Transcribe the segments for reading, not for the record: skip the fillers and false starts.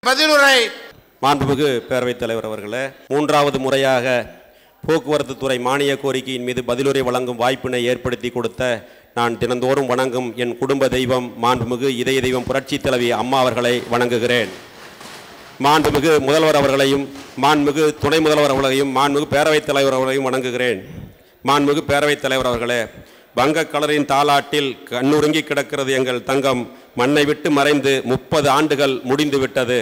பதிலுரை. மாண்புமிகு பேரவைத் தலைவர் அவர்களே, மூன்றாவது முறையாக போக்குவரத்து துறை மானிய கோரிக்கையின் மீது பதிலுரை வழங்கும் வாய்ப்பினை ஏற்படுத்தி கொடுத்த நான் தினந்தோறும் வணங்கும் என் குடும்ப தெய்வம் மாண்புமிகு இதய தெய்வம் புரட்சி தலைவி அம்மா அவர்களை வணங்குகிறேன். மாண்புமிகு முதல்வர் அவர்களையும் மாண்புமிகு துணை முதல்வர் அவர்களையும் மாண்புமிகு பேரவைத் தலைவர் அவர்களையும் வணங்குகிறேன். மாண்புமிகு பேரவைத் தலைவர் அவர்களே, வங்கக்கடலின் தாலாட்டில் கண்ணுறங்கி கிடக்கிறது எங்கள் தங்கம், மண்ணை விட்டு மறைந்து 30 ஆண்டுகள் முடிந்துவிட்டது.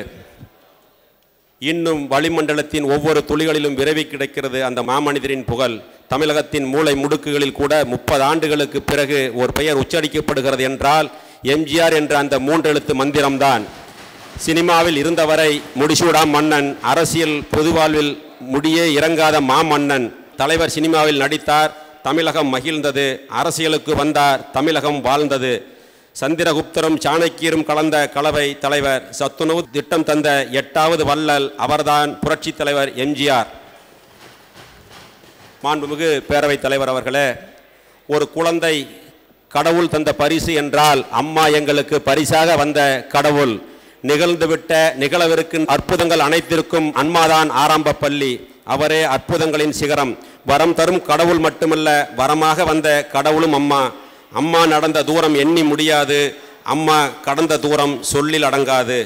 இன்னும் வளிமண்டலத்தின் ஒவ்வொரு துளிகளிலும் விரைவி கிடைக்கிறது அந்த மாமனிதரின் புகழ். தமிழகத்தின் மூளை முடுக்குகளில் கூட 30 ஆண்டுகளுக்கு பிறகு ஒரு பெயர் உச்சரிக்கப்படுகிறது என்றால் எம்ஜிஆர் என்ற அந்த 3 எழுத்து மந்திரம்தான். சினிமாவில் இருந்தவரை முடிசூடா மன்னன், அரசியல் பொதுவாழ்வில் முடியே இறங்காத மாமன்னன். தலைவர் சினிமாவில் நடித்தார், தமிழகம் மகிழ்ந்தது. அரசியலுக்கு வந்தார், தமிழகம் வாழ்ந்தது. சந்திரகுப்தரும் சாணக்கியரும் கலந்த கலவை தலைவர். சத்துணவு திட்டம் தந்த 8வது வள்ளல் அவர்தான் புரட்சி தலைவர் எம்ஜிஆர். மாண்புமிகு பேரவைத் தலைவர் அவர்களே, ஒரு குழந்தை கடவுள் தந்த பரிசு என்றால் அம்மா எங்களுக்கு பரிசாக வந்த கடவுள். நிகழ்ந்துவிட்ட நிகழவிருக்கும் அற்புதங்கள் அனைத்திற்கும் அன்மாதான் ஆரம்ப பள்ளி. அவரே அற்புதங்களின் சிகரம். வரம் தரும் கடவுள் மட்டுமல்ல, வரமாக வந்த கடவுளும் அம்மா. அம்மா நடந்த தூரம் எண்ணி முடியாது, அம்மா கடந்த தூரம் சொல்லில் அடங்காது.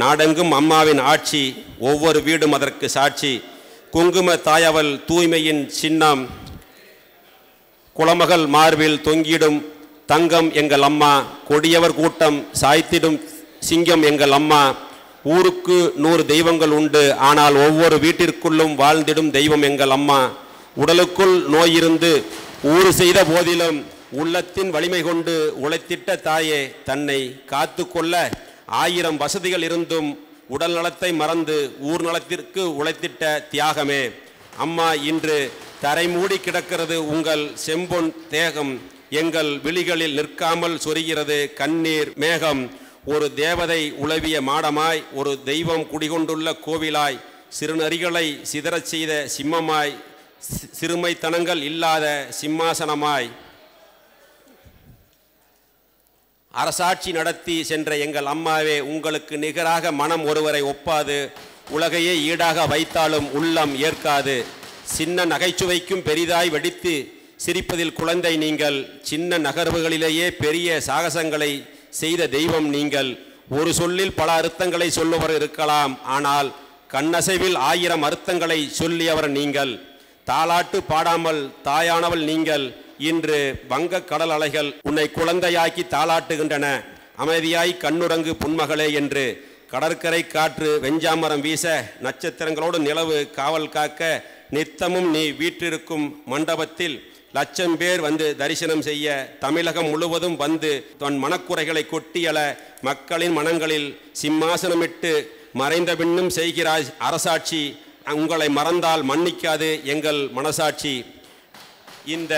நாடெங்கும் அம்மாவின் ஆட்சி, ஒவ்வொரு வீடும் அதற்கு சாட்சி. குங்கும தாயவள் தூய்மையின் சின்னம், குளமகள் மார்பில் தொங்கிடும் தங்கம் எங்கள் அம்மா. கொடியவர் கூட்டம் சாய்த்திடும் சிங்கம் எங்கள் அம்மா. ஊருக்கு 100 தெய்வங்கள் உண்டு, ஆனால் ஒவ்வொரு வீட்டிற்குள்ளும் வாழ்ந்திடும் தெய்வம் எங்கள் அம்மா. உடலுக்குள் நோயிருந்து ஊறு செய்த போதிலும் உள்ளத்தின் வலிமை கொண்டு உழைத்திட்ட தாயே, தன்னை காத்து கொள்ள 1000 வசதிகள் இருந்தும் உடல் நலத்தை மறந்து ஊர் நலத்திற்கு உழைத்திட்ட தியாகமே. அம்மா, இன்று தரை மூடி கிடக்கிறது உங்கள் செம்பொன் தேகம். எங்கள் விழிகளில் நிற்காமல் சொரிகிறது கண்ணீர் மேகம். ஒரு தேவதை உளவிய மாடமாய், ஒரு தெய்வம் குடிகொண்டுள்ள கோவிலாய், சிறுநரிகளை சிதறச் செய்த சிம்மமாய், சிறுமைத்தனங்கள் இல்லாத சிம்மாசனமாய், அரசாட்சி நடத்தி சென்ற எங்கள் அம்மாவே, உங்களுக்கு நிகராக மனம் ஒருவரை ஒப்பாது. உலகையே ஈடாக வைத்தாலும் உள்ளம் ஏற்காது. சின்ன நகைச்சுவைக்கும் பெரிதாய் வெடித்து சிரிப்பதில் குழந்தை நீங்கள். சின்ன நகர்வுகளிலேயே பெரிய சாகசங்களை செய்த தெய்வம் நீங்கள். ஒரு சொல்லில் பல அர்த்தங்களை சொல்லுவர் இருக்கலாம், ஆனால் கண்ணசைவில் 1000 அர்த்தங்களை சொல்லியவர் நீங்கள். தாலாட்டு பாடாமல் தாயானவள் நீங்கள். இன்று வங்க கடல் அலைகள் உன்னை குழந்தையாக்கி தாலாட்டுகின்றன. அமைதியாய் கண்ணுறங்கு புன்மகளே என்று. கடற்கரை காற்று வெஞ்சாமரம் வீச, நட்சத்திரங்களோடு நிலவு காவல் காக்க, நித்தமும் நீ வீற்றிருக்கும் மண்டபத்தில் 1,00,000 பேர் வந்து தரிசனம் செய்ய, தமிழகம் முழுவதும் வந்து தன் மனக்குறைகளை கொட்டியல, மக்களின் மனங்களில் சிம்மாசனமிட்டு மறைந்த பின்னும் செய்கிறாய் அரசாட்சி. உங்களை மறந்தால் மன்னிக்காது எங்கள் மனசாட்சி. இந்த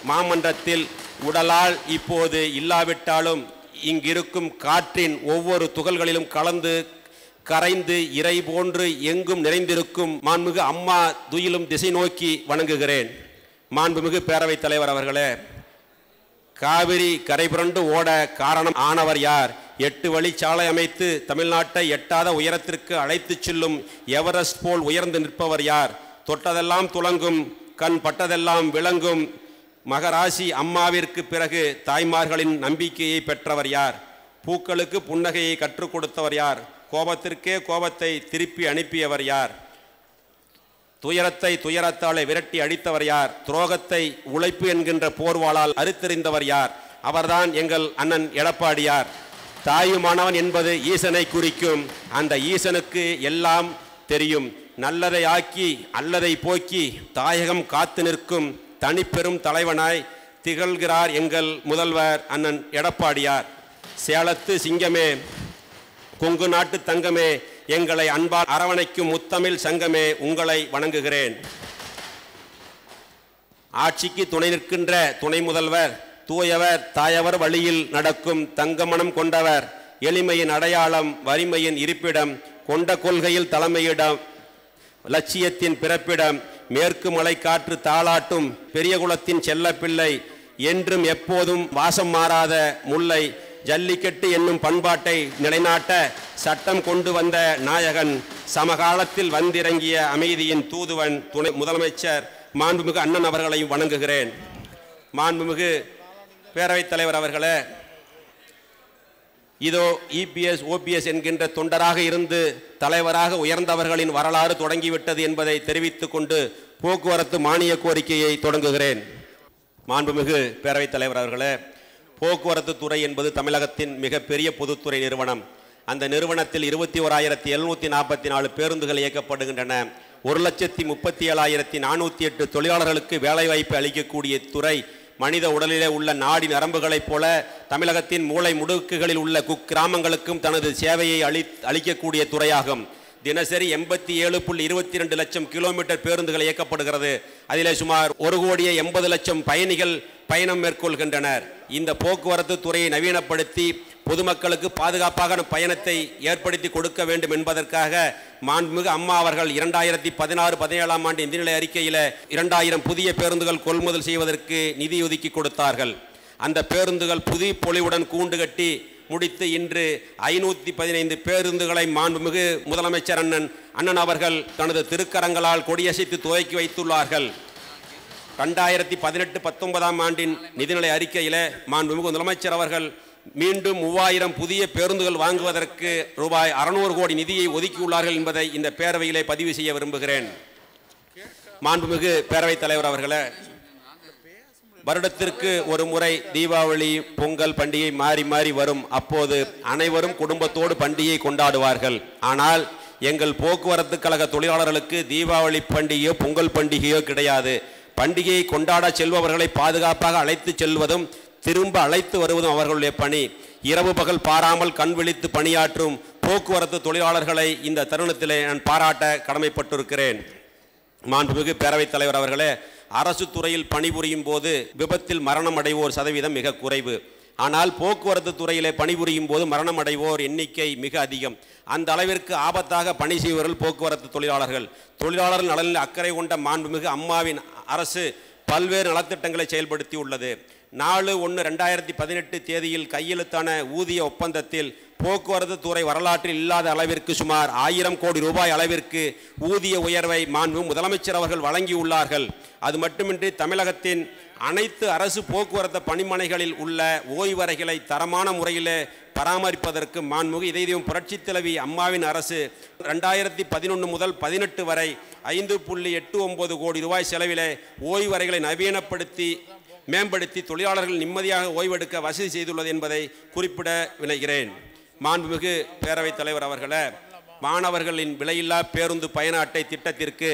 மாமன்றத்தில் உடலால் இப்போது இல்லாவிட்டாலும் இங்கிருக்கும் காற்றின் ஒவ்வொரு துகள்களிலும் கலந்து கரைந்து இறை போன்று எங்கும் நிறைந்திருக்கும் மாண்புமிகு அம்மா துயிலும் திசை நோக்கி வணங்குகிறேன். மாண்புமிகு பேரவைத் தலைவர் அவர்களே, காவிரி கரைபுரண்டு ஓட காரணம் ஆனவர் யார்? 8 வழி சாலை அமைத்து தமிழ்நாட்டை எட்டாத உயரத்திற்கு அழைத்து செல்லும் எவரெஸ்ட் போல் உயர்ந்து நிற்பவர் யார்? தொட்டதெல்லாம் துலங்கும், கண் பட்டதெல்லாம் விளங்கும் மகராசி அம்மாவிற்கு பிறகு தாய்மார்களின் நம்பிக்கையை பெற்றவர் யார்? பூக்களுக்கு புன்னகையை கற்றுக் கொடுத்தவர் யார்? கோபத்திற்கே கோபத்தை திருப்பி அனுப்பியவர் யார்? துயரத்தை துயரத்தாலே விரட்டி அடித்தவர் யார்? துரோகத்தை உழைப்பு என்கின்ற போர்வாளால் அறுத்தெறிந்தவர் யார்? அவர்தான் எங்கள் அண்ணன் எடப்பாடியார். தாயுமானவன் என்பது ஈசனை குறிக்கும். அந்த ஈசனுக்கு எல்லாம் தெரியும். நல்லதை ஆக்கி அல்லதை போக்கி தாயகம் காத்து நிற்கும் தனிப்பெரும் தலைவனாய் திகழ்கிறார் எங்கள் முதல்வர் அண்ணன் எடப்பாடியார். சேலத்து சிங்கமே, கொங்கு நாட்டு தங்கமே, எங்களை அன்பால் அரவணைக்கும் முத்தமிழ் சங்கமே, உங்களை வணங்குகிறேன். ஆட்சிக்கு துணை நிற்கின்ற துணை முதல்வர், தூயவர் தாயவர் வழியில் நடக்கும் தங்கமனம் கொண்டவர், எளிமையின் அடையாளம், வலிமையின் இருப்பிடம், கொண்ட கொள்கையில் தலைமையிடம், லட்சியத்தின் பிறப்பிடம், மேற்கு மலை காற்று தாளாட்டும் பெரியகுலத்தின் செல்லப்பிள்ளை, என்றும் எப்போதும் வாசம் மாறாத முல்லை, ஜல்லிக்கட்டு என்னும் பண்பாட்டை நிலைநாட்ட சட்டம் கொண்டு வந்த நாயகன், சமகாலத்தில் வந்திறங்கிய அமைதியின் தூதுவன், துணை முதலமைச்சர் மாண்புமிகு அண்ணன் அவர்களையும் வணங்குகிறேன். மாண்புமிகு பேரவைத் தலைவர் அவர்களே, இதோ இபிஎஸ் ஓபிஎஸ் என்கின்ற தொண்டராக இருந்து தலைவராக உயர்ந்தவர்களின் வரலாறு தொடங்கிவிட்டது என்பதை தெரிவித்துக் கொண்டு போக்குவரத்து மானிய கோரிக்கையை தொடங்குகிறேன். மாண்புமிகு பேரவைத் தலைவர் அவர்களே, போக்குவரத்து துறை என்பது தமிழகத்தின் மிகப்பெரிய பொதுத்துறை நிறுவனம். அந்த நிறுவனத்தில் 21,744 பேருந்துகள் இயக்கப்படுகின்றன. 1,37,408 தொழிலாளர்களுக்கு வேலைவாய்ப்பு அளிக்கக்கூடிய துறை மனித உடலிலே உள்ள நாடி நரம்புகளைப் போல தமிழகத்தின் மூளை முடுக்குகளில் உள்ள குக்கிராமங்களுக்கும் தனது சேவையை அளிக்கக்கூடிய துறையாகும். தினசரி 87.22 லட்சம் கிலோமீட்டர் பேருந்துகள் இயக்கப்படுகிறது. அதிலே சுமார் 1,80,00,000 பயணிகள் பயணம் மேற்கொள்கின்றனர். இந்த போக்குவரத்து துறையை நவீனப்படுத்தி பொதுமக்களுக்கு பாதுகாப்பான பயணத்தை ஏற்படுத்தி கொடுக்க வேண்டும் என்பதற்காக மாண்புமிகு அம்மா அவர்கள் 2016-17 ஆண்டு நிதிநிலை அறிக்கையில் 2000 புதிய பேருந்துகள் கொள்முதல் செய்வதற்கு நிதி ஒதுக்கி கொடுத்தார்கள். அந்த பேருந்துகள் புதிய பொலிவுடன் கூண்டு கட்டி முடித்து இன்று 515 பேருந்துகளை மாண்புமிகு முதலமைச்சர் அண்ணன் அவர்கள் தனது திருக்கரங்களால் கொடியசைத்து துவக்கி வைத்துள்ளார்கள். 2018-19 ஆண்டின் நிதிநிலை அறிக்கையில் மாண்புமிகு முதலமைச்சர் அவர்கள் மீண்டும் 3000 புதிய பேருந்துகள் வாங்குவதற்கு ரூபாய் 600 கோடி நிதியை ஒதுக்கியுள்ளார்கள் என்பதை இந்த பேரவையிலே பதிவு செய்ய விரும்புகிறேன். மாண்புமிகு பேரவைத் தலைவர் அவர்களே, வருடத்திற்கு ஒரு முறை தீபாவளி பொங்கல் பண்டிகை மாறி மாறி வரும். அப்போது அனைவரும் குடும்பத்தோடு பண்டிகை கொண்டாடுவார்கள். ஆனால் எங்கள் போக்குவரத்து கழக தொழிலாளர்களுக்கு தீபாவளி பண்டிகையோ பொங்கல் பண்டிகையோ கிடையாது. பண்டிகையை கொண்டாட செல்பவர்களை பாதுகாப்பாக அழைத்து செல்வதும் திரும்ப அழைத்து வருவதும் அவர்களுடைய பணி. இரவு பகல் பாராமல் கண் விழித்து பணியாற்றும் போக்குவரத்து தொழிலாளர்களை இந்த தருணத்திலே நான் பாராட்ட கடமைப்பட்டிருக்கிறேன். மாண்புமிகு பேரவைத் தலைவர் அவர்களே, அரசு துறையில் பணிபுரியும் போது விபத்தில் மரணம் அடைவோர் சதவீதம் மிக குறைவு. ஆனால் போக்குவரத்து துறையிலே பணிபுரியும் போது மரணம் அடைவோர் எண்ணிக்கை மிக அதிகம். அந்த அளவிற்கு ஆபத்தாக பணி செய்வர்கள் போக்குவரத்து தொழிலாளர்கள். தொழிலாளர் நலனில் அக்கறை கொண்ட மாண்புமிகு அம்மாவின் அரசு பல்வேறு நலத்திட்டங்களை செயல்படுத்தி உள்ளது. 4/1/2018 தேதியில் கையெழுத்தான ஊதிய ஒப்பந்தத்தில் போக்குவரத்து துறை வரலாற்றில் இல்லாத அளவிற்கு சுமார் 1000 கோடி ரூபாய் அளவிற்கு ஊதிய உயர்வை மாண்பு முதலமைச்சர் அவர்கள் வழங்கியுள்ளார்கள். அது மட்டுமின்றி தமிழகத்தின் அனைத்து அரசு போக்குவரத்து பணிமனைகளில் உள்ள ஓய்வறைகளை தரமான முறையில் பராமரிப்பதற்கு மாண்புமிகு இதயம் புரட்சித் தலைவி அம்மாவின் அரசு 2011 முதல் 18 வரை 5.89 கோடி ரூபாய் செலவிலே ஓய்வறைகளை நவீனப்படுத்தி மேம்படுத்தி தொழிலாளர்கள் நிம்மதியாக ஓய்வெடுக்க வசதி செய்துள்ளது என்பதை குறிப்பிட விளைகிறேன். மாண்புமிகு பேரவைத் தலைவர் அவர்களே, மாணவர்களின் விலையில்லா பேருந்து பயண அட்டை திட்டத்திற்கு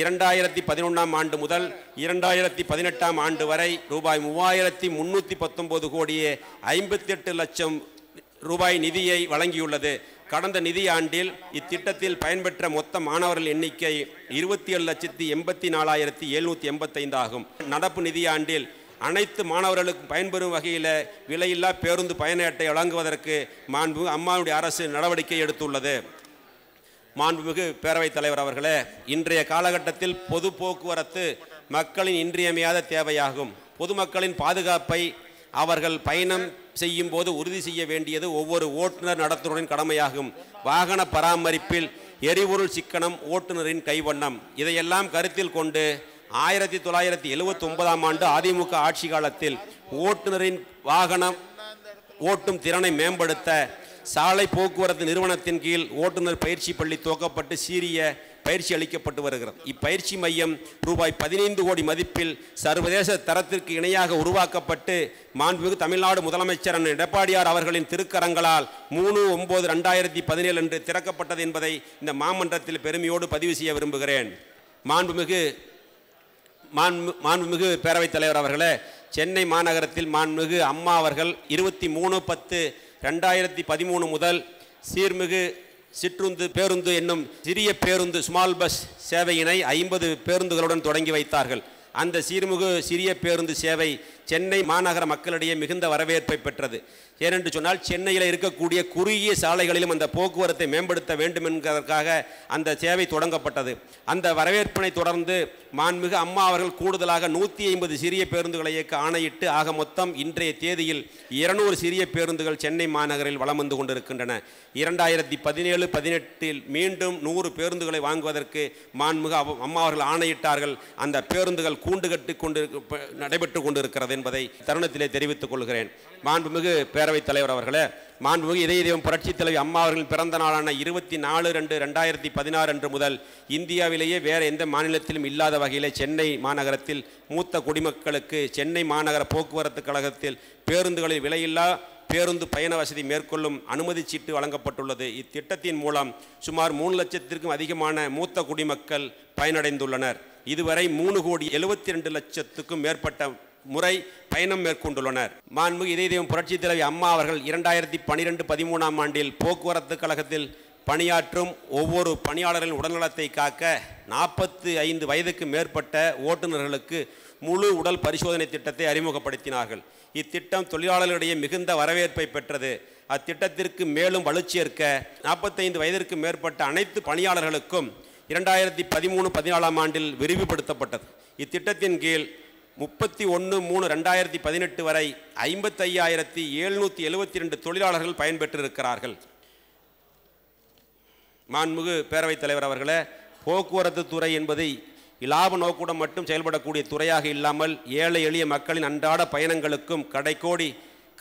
2011 ஆண்டு முதல் 2018 ஆண்டு வரை ரூபாய் 3319 கோடியே 58 லட்சம் ரூபாய் நிதியை வழங்கியுள்ளது. கடந்த நிதியாண்டில் இத்திட்டத்தில் பயன்பெற்ற மொத்த மாணவர்கள் எண்ணிக்கை 27,84,785 ஆகும். நடப்பு நிதியாண்டில் அனைத்து மாணவர்களுக்கும் பயன்பெறும் வகையில் விலையில்லா பேருந்து பயண அட்டை வழங்குவதற்கு மாண்புமிகு அம்மாவுடைய அரசு நடவடிக்கை எடுத்துள்ளது. மாண்புமிகு பேரவைத் தலைவர் அவர்களே, இன்றைய காலகட்டத்தில் பொது போக்குவரத்து மக்களின் இன்றியமையாத தேவையாகும். பொதுமக்களின் பாதுகாப்பை அவர்கள் பயணம் செய்யும் போது உறுதி செய்ய வேண்டியது ஒவ்வொரு ஓட்டுநர் நடத்துனரின் கடமையாகும். வாகன பராமரிப்பில் எரிபொருள் சிக்கனம் ஓட்டுநரின் கைவண்ணம். இதையெல்லாம் கருத்தில் கொண்டு 1979 ஆண்டு அதிமுக ஆட்சி காலத்தில் ஓட்டுநரின் வாகனம் ஓட்டும் திறனை மேம்படுத்த சாலை போக்குவரத்து நிறுவனத்தின் கீழ் ஓட்டுநர் பயிற்சி பள்ளி துவக்கப்பட்டு சீரிய பயிற்சி அளிக்கப்பட்டு வருகிறது. இப்பயிற்சி மையம் ரூபாய் 15 கோடி மதிப்பில் சர்வதேச தரத்திற்கு இணையாக உருவாக்கப்பட்டு மாண்புமிகு தமிழ்நாடு முதலமைச்சர் எடப்பாடியார் அவர்களின் திருக்கரங்களால் 3/9/2017 அன்று திறக்கப்பட்டது என்பதை இந்த மாமன்றத்தில் பெருமையோடு பதிவு செய்ய விரும்புகிறேன். மாண்புமிகு பேரவைத் தலைவர் அவர்களே, சென்னை மாநகரத்தில் மாண்புமிகு அம்மா அவர்கள் 23/10/2013 முதல் சீர்மிகு சிற்றுந்து பேருந்து என்னும் சிறிய பேருந்து ஸ்மால் பஸ் சேவையினை 50 பேருந்துகளுடன் தொடங்கி வைத்தார்கள். அந்த சீர்மிகு சிறிய பேருந்து சேவை சென்னை மாநகர மக்களிடையே மிகுந்த வரவேற்பை பெற்றது. ஏனென்று சொன்னால் சென்னையில் இருக்கக்கூடிய குறுகிய சாலைகளிலும் அந்த போக்குவரத்தை மேம்படுத்த வேண்டும் என்பதற்காக அந்த சேவை தொடங்கப்பட்டது. அந்த வரவேற்பினை தொடர்ந்து மாண்புமிகு அம்மா அவர்கள் கூடுதலாக 150 சிறிய பேருந்துகளை இயக்க ஆணையிட்டு ஆக மொத்தம் இன்றைய தேதியில் 200 சிறிய பேருந்துகள் சென்னை மாநகரில் வலம் வந்து கொண்டிருக்கின்றன. 2017-18 மீண்டும் 100 பேருந்துகளை வாங்குவதற்கு மாண்புமிகு அம்மா அவர்கள் ஆணையிட்டார்கள். அந்த பேருந்துகள் கூண்டு கட்டி கொண்டு நடைபெற்று கொண்டிருக்கிறது என்பதை தருணத்திலே தெரிவித்துக் கொள்கிறேன். மாண்புமிகு பேரவைத் தலைவர் அவர்களே, மாண்புமிகு இதய தெய்வம் புரட்சித் தலைவி அம்மா அவர்களின் பிறந்த நாளான 24/2/2016 அன்று முதல் இந்தியாவிலேயே வேறு எந்த மாநிலத்திலும் இல்லாத வகையில் சென்னை மாநகரத்தில் மூத்த குடிமக்களுக்கு சென்னை மாநகர போக்குவரத்து கழகத்தில் பேருந்துகளில் விலையில்லா பேருந்து பயண வசதி மேற்கொள்ளும் அனுமதி சீட்டு வழங்கப்பட்டுள்ளது. இத்திட்டத்தின் மூலம் சுமார் 3 லட்சத்திற்கும் அதிகமான மூத்த குடிமக்கள் பயனடைந்துள்ளனர். இதுவரை 3,72 லட்சத்துக்கும் மேற்பட்ட முறை பயணம் மேற்கொண்டுள்ளனர். மாண்புமிகு இதய தெய்வம் புரட்சித் தலைவி அம்மா அவர்கள் 2012-13 ஆண்டில் போக்குவரத்து கழகத்தில் பணியாற்றும் ஒவ்வொரு பணியாளர்களின் உடல்நலத்தை காக்க 45 வயதுக்கு மேற்பட்ட ஓட்டுநர்களுக்கு முழு உடல் பரிசோதனை திட்டத்தை அறிமுகப்படுத்தினார்கள். இத்திட்டம் தொழிலாளர்களிடையே மிகுந்த வரவேற்பை பெற்றது. அத்திட்டத்திற்கு மேலும் வலுச்சேர்க்க 45 வயதிற்கு மேற்பட்ட அனைத்து பணியாளர்களுக்கும் 2013-14 ஆண்டில் விரிவுபடுத்தப்பட்டது. இத்திட்டத்தின் கீழ் 31/3/2018 வரை 55,772 தொழிலாளர்கள் பயன்பெற்றிருக்கிறார்கள். மாண்புமிகு பேரவைத் தலைவர் அவர்களே, போக்குவரத்து துறை என்பது இலாப நோக்குடன் மட்டும் செயல்படக்கூடிய துறையாக இல்லாமல் ஏழை எளிய மக்களின் அன்றாட பயணங்களுக்கும் கடைக்கோடி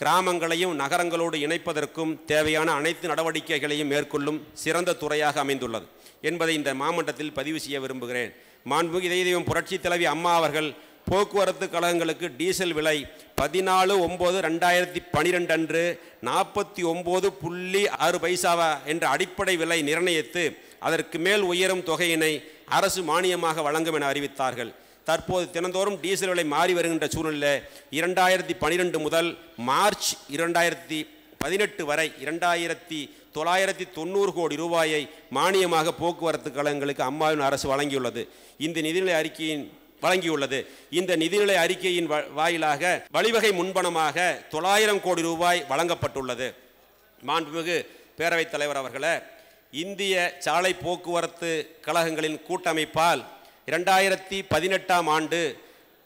கிராமங்களையும் நகரங்களோடு இணைப்பதற்கும் தேவையான அனைத்து நடவடிக்கைகளையும் மேற்கொள்ளும் சிறந்த துறையாக அமைந்துள்ளது என்பதை இந்த மாமன்றத்தில் பதிவு செய்ய விரும்புகிறேன். மாண்புமிகு இதய தெய்வம் புரட்சித் தலைவி அம்மா அவர்கள் போக்குவரத்து கழகங்களுக்கு டீசல் விலை 14/9/2012 அன்று 49.6 பைசாவா என்ற அடிப்படை விலை நிர்ணயித்து அதற்கு மேல் உயரும் தொகையினை அரசு மானியமாக வழங்கும் என அறிவித்தார்கள். தற்போது தினந்தோறும் டீசல் விலை மாறி வருகின்ற சூழ்நிலையில் 2012 முதல் மார்ச் 2018 வரை 2,990 கோடி ரூபாயை மானியமாக போக்குவரத்து கழகங்களுக்கு அம்மாவின் அரசு வழங்கியுள்ளது. இந்த நிதிநிலை அறிக்கையின் வாயிலாக வழிவகை முன்பணமாக 900 கோடி ரூபாய் வழங்கப்பட்டுள்ளது. மாண்புமிகு பேரவைத் தலைவர் அவர்களே, இந்திய சாலை போக்குவரத்து கழகங்களின் கூட்டமைப்பால் 2018 ஆண்டு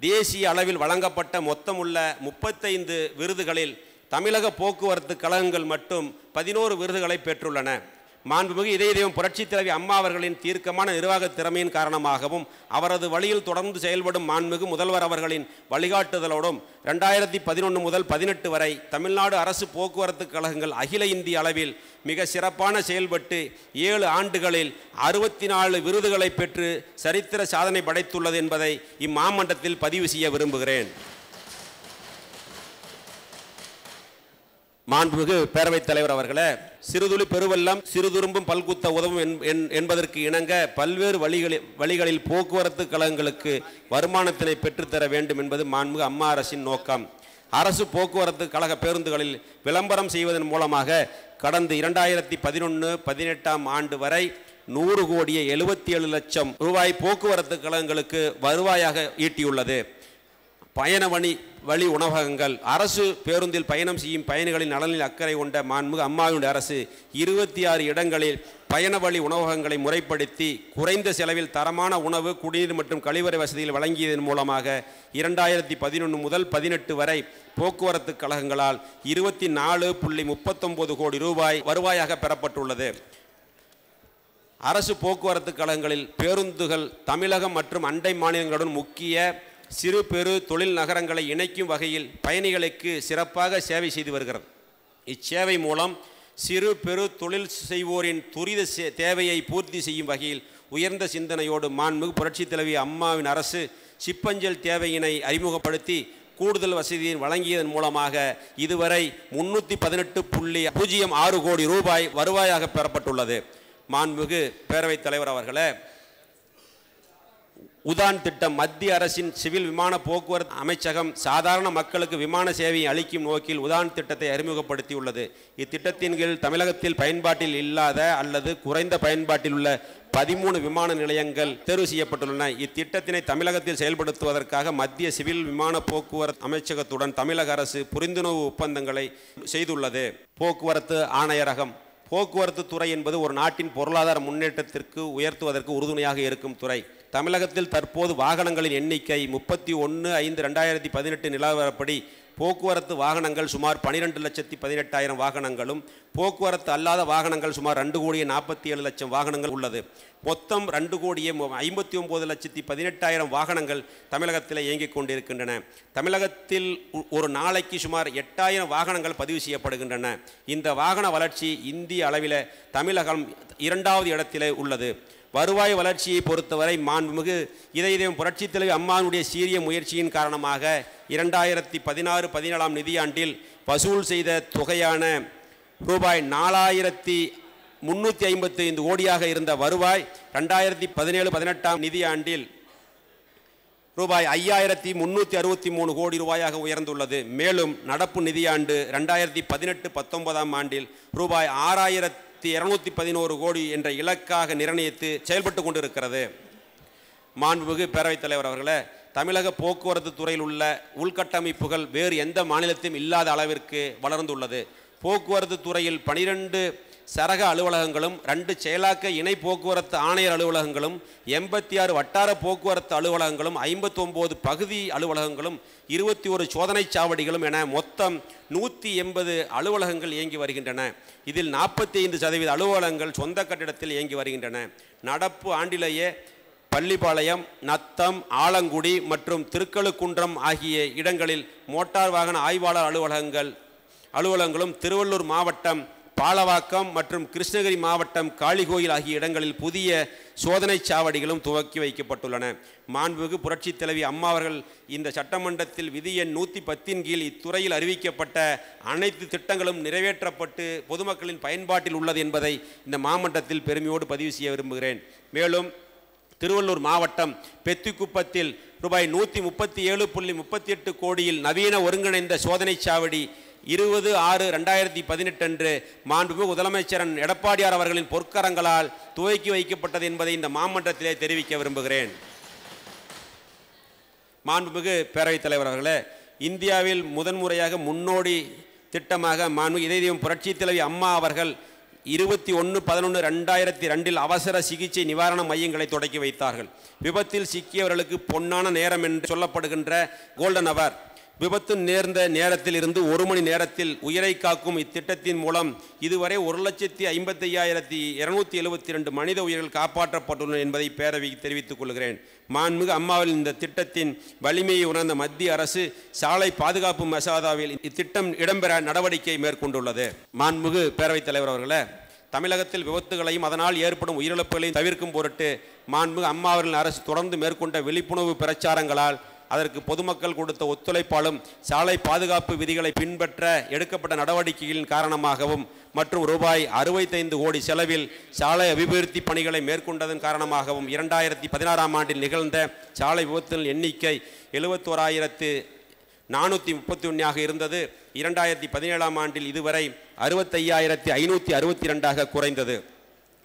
தேசிய அளவில் வழங்கப்பட்ட மொத்தமுள்ள 35 விருதுகளில் தமிழக போக்குவரத்து கழகங்கள் மட்டும் 11 விருதுகளை பெற்றுள்ளன. மாண்புமிகு இதய தெய்வம் புரட்சித் தலைவி அம்மா அவர்களின் தீர்க்கமான நிர்வாக திறமையின் காரணமாகவும் அவரது வழியில் தொடர்ந்து செயல்படும் மாண்புமிகு முதல்வர் அவர்களின் வழிகாட்டுதலோடும் 2011 முதல் 18 வரை தமிழ்நாடு அரசு போக்குவரத்து கழகங்கள் அகில இந்திய அளவில் மிக சிறப்பான செயல்பட்டு 7 ஆண்டுகளில் 64 விருதுகளை பெற்று சரித்திர சாதனை படைத்துள்ளது என்பதை இம்மாமன்றத்தில் பதிவு செய்ய விரும்புகிறேன். மாண்புமிகு பேரவைத் தலைவர் அவர்களே, சிறுதுளி பெருவெல்லம் சிறுதுரும்பும் பல்குத்த உதவும் என்பதற்கு இணங்க பல்வேறு வழிகளில் போக்குவரத்து கழகங்களுக்கு வருமானத்தினை பெற்றுத்தர வேண்டும் என்பது மாண்புமிகு அம்மா அரசின் நோக்கம். அரசு போக்குவரத்து கழக பேருந்துகளில் விளம்பரம் செய்வதன் மூலமாக கடந்த 2011-18 ஆண்டு வரை 100,77 லட்சம் ரூபாய் போக்குவரத்து கழகங்களுக்கு வருவாயாக ஈட்டியுள்ளது. பயண வழி உணவகங்கள் அரசு பேருந்தில் பயணம் செய்யும் பயணிகளின் நலனில் அக்கறை கொண்ட மாண்புமிகு அம்மாவின் அரசு 26 இடங்களில் பயண வழி உணவகங்களை முறைப்படுத்தி குறைந்த செலவில் தரமான உணவு, குடிநீர் மற்றும் கழிவறை வசதிகள் வழங்கியதன் மூலமாக 2011 முதல் 18 வரை போக்குவரத்து கழகங்களால் 24.39 கோடி ரூபாய் வருவாயாக பெறப்பட்டுள்ளது. அரசு போக்குவரத்து கழகங்களில் பேருந்துகள் தமிழகம் மற்றும் அண்டை மாநிலங்களுடன் முக்கிய சிறு பெரு தொழில் நகரங்களை இணைக்கும் வகையில் பயணிகளுக்கு சிறப்பாக சேவை செய்து வருகிறது. இச்சேவை மூலம் சிறு பெரு தொழில் செய்வோரின் துரித தேவையை பூர்த்தி செய்யும் வகையில் உயர்ந்த சிந்தனையோடு மாண்புமிகு புரட்சித் தலைவி அம்மாவின் அரசு சிப்பஞ்சல் தேவையினை அறிமுகப்படுத்தி கூடுதல் வசதியை வழங்கியதன் மூலமாக இதுவரை 318.06 கோடி ரூபாய் வருவாயாக பெறப்பட்டுள்ளது. மாண்புமிகு பேரவைத் தலைவர் அவர்களே, உதான் திட்டம் மத்திய அரசின் சிவில் விமான போக்குவரத்து அமைச்சகம் சாதாரண மக்களுக்கு விமான சேவையை அளிக்கும் நோக்கில் உதான் திட்டத்தை அறிமுகப்படுத்தியுள்ளது. இத்திட்டத்தின் கீழ் தமிழகத்தில் பயன்பாட்டில் இல்லாத அல்லது குறைந்த பயன்பாட்டில் உள்ள 13 விமான நிலையங்கள் தேர்வு செய்யப்பட்டுள்ளன. இத்திட்டத்தினை தமிழகத்தில் செயல்படுத்துவதற்காக மத்திய சிவில் விமான போக்குவரத்து அமைச்சகத்துடன் தமிழக அரசு புரிந்துணர்வு ஒப்பந்தங்களை செய்துள்ளது. போக்குவரத்து ஆணையரகம். போக்குவரத்து துறை என்பது ஒரு நாட்டின் பொருளாதார முன்னேற்றத்திற்கு உயர்த்துவதற்கு உறுதுணையாக இருக்கும் துறை. தமிழகத்தில் தற்போது வாகனங்களின் எண்ணிக்கை 31/5/2018 நிலவரப்படி போக்குவரத்து வாகனங்கள் சுமார் 12,18,000 வாகனங்களும் போக்குவரத்து அல்லாத வாகனங்கள் சுமார் 2,47,00,000 வாகனங்கள் உள்ளது. மொத்தம் 2,59,18,000 வாகனங்கள் தமிழகத்தில் இயங்கிக் கொண்டிருக்கின்றன. தமிழகத்தில் ஒரு நாளைக்கு சுமார் 8,000 வாகனங்கள் பதிவு செய்யப்படுகின்றன. இந்த வாகன வளர்ச்சி இந்திய அளவில் தமிழகம் 2வது இடத்திலே உள்ளது. வருவாய் வளர்ச்சியை பொறுத்தவரை மாண்புமிகு இதயம் புரட்சித் தலைவி அம்மாவுடைய சீரிய முயற்சியின் காரணமாக 2016-17 நிதியாண்டில் வசூல் செய்த தொகையான ரூபாய் 4,355 கோடியாக இருந்த வருவாய் 2017-18 நிதியாண்டில் ரூபாய் 5,363 கோடி ரூபாயாக உயர்ந்துள்ளது. மேலும் நடப்பு நிதியாண்டு 2018-19 ஆண்டில் ரூபாய் 6,211 கோடி என்ற இலக்காக நிர்ணயித்து செயல்பட்டு கொண்டிருக்கிறது. மாண்புமிகு பேரவைத் தலைவர் அவர்களே, தமிழக போக்குவரத்து துறையில் உள்ள உள்கட்டமைப்புகள் வேறு எந்த மாநிலத்திலும் இல்லாத அளவிற்கு வளர்ந்துள்ளது. போக்குவரத்து துறையில் 12 சரக அலுவலகங்களும் 2 செயலாக்க இணை போக்குவரத்து ஆணையர் அலுவலகங்களும் 86 வட்டார போக்குவரத்து அலுவலகங்களும் 59 பகுதி அலுவலகங்களும் 21 சோதனை சாவடிகளும் என மொத்தம் 180 அலுவலகங்கள் இயங்கி வருகின்றன. இதில் 45% அலுவலகங்கள் சொந்த கட்டிடத்தில் இயங்கி வருகின்றன. நடப்பு ஆண்டிலேயே பள்ளிப்பாளையம், நத்தம், ஆலங்குடி மற்றும் திருக்கழுக்குன்றம் ஆகிய இடங்களில் மோட்டார் வாகன ஆய்வாளர் அலுவலகங்களும் திருவள்ளூர் மாவட்டம் பாலவாக்கம் மற்றும் கிருஷ்ணகிரி மாவட்டம் காளிகோயில் ஆகிய இடங்களில் புதிய சோதனை சாவடிகளும் துவக்கி வைக்கப்பட்டுள்ளன. மாண்புமிகு புரட்சித் தலைவி அம்மா அவர்கள் இந்த சட்டமன்றத்தில் விதி எண் 110 கீழ் இத்துறையில் அறிவிக்கப்பட்ட அனைத்து திட்டங்களும் நிறைவேற்றப்பட்டு பொதுமக்களின் பயன்பாட்டில் உள்ளது என்பதை இந்த மாமன்றத்தில் பெருமையோடு பதிவு செய்ய விரும்புகிறேன். மேலும் திருவள்ளூர் மாவட்டம் பெத்திக்குப்பத்தில் ரூபாய் 137.38 கோடியில் நவீன ஒருங்கிணைந்த சோதனை சாவடி 20/6/2018 அன்று மாண்புமிகு முதலமைச்சர் எடப்பாடியார் அவர்களின் பொற்கரங்களால் துவக்கி வைக்கப்பட்டது என்பதை இந்த மாமன்றத்திலே தெரிவிக்க விரும்புகிறேன். மாண்புமிகு பேரவைத் தலைவர் அவர்களே, இந்தியாவில் முதன்முறையாக முன்னோடி திட்டமாக மாண்புமிகு இதயம் புரட்சித் தலைவி அம்மா அவர்கள் 21/11/2002 அவசர சிகிச்சை நிவாரண மையங்களை தொடக்கி வைத்தார்கள். விபத்தில் சிக்கியவர்களுக்கு பொன்னான நேரம் என்று சொல்லப்படுகின்ற கோல்டன் அவர் விபத்து நேர்ந்த நேரத்தில் இருந்து 1 மணி நேரத்தில் உயிரை காக்கும் இத்திட்டத்தின் மூலம் இதுவரை 1,55,272 மனித உயிர்கள் காப்பாற்றப்பட்டுள்ளன என்பதை பேரவைக்கு தெரிவித்துக் கொள்கிறேன். மாண்புமிகு அம்மாவில் இந்த திட்டத்தின் வலிமையை உணர்ந்த மத்திய அரசு சாலை பாதுகாப்பு மசோதாவில் இத்திட்டம் இடம்பெற நடவடிக்கை மேற்கொண்டுள்ளது. மாண்புமிகு பேரவைத் தலைவர் அவர்களே, தமிழகத்தில் விபத்துகளையும் அதனால் ஏற்படும் உயிரிழப்புகளையும் தவிர்க்கும் பொருட்டு மாண்புமிகு அம்மாவர்களின் அரசு தொடர்ந்து மேற்கொண்ட விழிப்புணர்வு பிரச்சாரங்களால் அதற்கு பொதுமக்கள் கொடுத்த ஒத்துழைப்பாலும் சாலை பாதுகாப்பு விதிகளை பின்பற்ற எடுக்கப்பட்ட நடவடிக்கைகளின் காரணமாகவும் மற்றும் ரூபாய் 65 கோடி செலவில் சாலை அபிவிருத்தி பணிகளை மேற்கொண்டதன் காரணமாகவும் 2016 ஆண்டில் நிகழ்ந்த சாலை விபத்துகள் எண்ணிக்கை 71,431 இருந்தது. 2017 ஆண்டில் இதுவரை 65,562 குறைந்தது.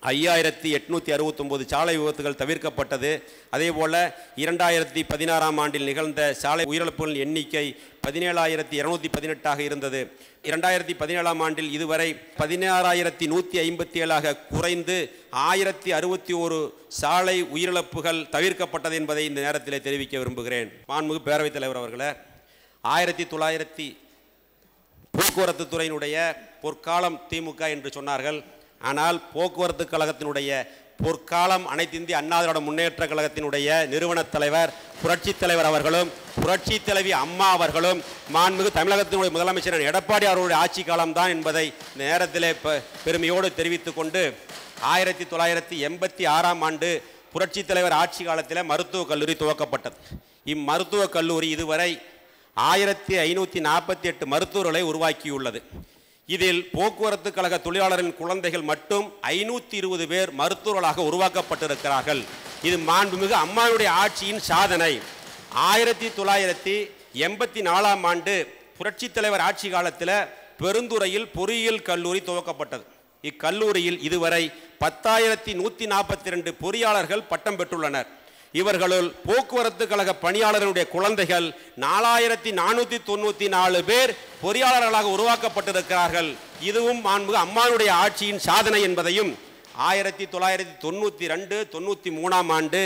5,869 சாலை விபத்துகள் தவிர்க்கப்பட்டது. அதேபோல 2016 ஆண்டில் நிகழ்ந்த சாலை உயிரிழப்புகளின் எண்ணிக்கை 17,218 இருந்தது. 2017 ஆண்டில் இதுவரை 16,157 குறைந்து 1,061 சாலை உயிரிழப்புகள் தவிர்க்கப்பட்டது என்பதை இந்த நேரத்தில் தெரிவிக்க விரும்புகிறேன். மாண்புமிகு பேரவைத் தலைவர் அவர்களே, 1900 போக்குவரத்து துறையினுடைய பொற்காலம் திமுக என்று சொன்னார்கள். ஆனால் போக்குவரத்து கழகத்தினுடைய பொற்காலம் அனைத்து இந்திய அண்ணா திராவிட முன்னேற்ற கழகத்தினுடைய நிறுவன தலைவர் புரட்சித் தலைவர் அவர்களும் புரட்சித் தலைவி அம்மா அவர்களும் மாண்புமிகு தமிழகத்தினுடைய முதலமைச்சர் எடப்பாடி அவர்களுடைய ஆட்சி காலம்தான் என்பதை இந்த நேரத்தில் பெருமையோடு தெரிவித்துக் கொண்டு 1986 ஆண்டு புரட்சித் தலைவர் ஆட்சி காலத்தில் மருத்துவக் கல்லூரி துவக்கப்பட்டது. இம்மருத்துவக் கல்லூரி இதுவரை 1548 மருத்துவர்களை உருவாக்கியுள்ளது. இதில் போக்குவரத்து கழக தொழிலாளரின் குழந்தைகள் மட்டும் 520 பேர் மருத்துவர்களாக உருவாக்கப்பட்டிருக்கிறார்கள். இது மாண்புமிகு அம்மாவுடைய ஆட்சியின் சாதனை. 1984ஆம் ஆண்டு புரட்சித் தலைவர் ஆட்சி காலத்தில் பெருந்துறையில் பொறியியல் கல்லூரி துவக்கப்பட்டது. இக்கல்லூரியில் இதுவரை 10,142 பொறியாளர்கள் பட்டம் பெற்றுள்ளனர். இவர்களுள் போக்குவரத்து கழக பணியாளர்களுடைய குழந்தைகள் 4,494 பேர் பொறியாளர்களாக உருவாக்கப்பட்டிருக்கிறார்கள். இதுவும் மாண்புமிகு அம்மாவுடைய ஆட்சியின் சாதனை என்பதையும் 1992-93ஆம் ஆண்டு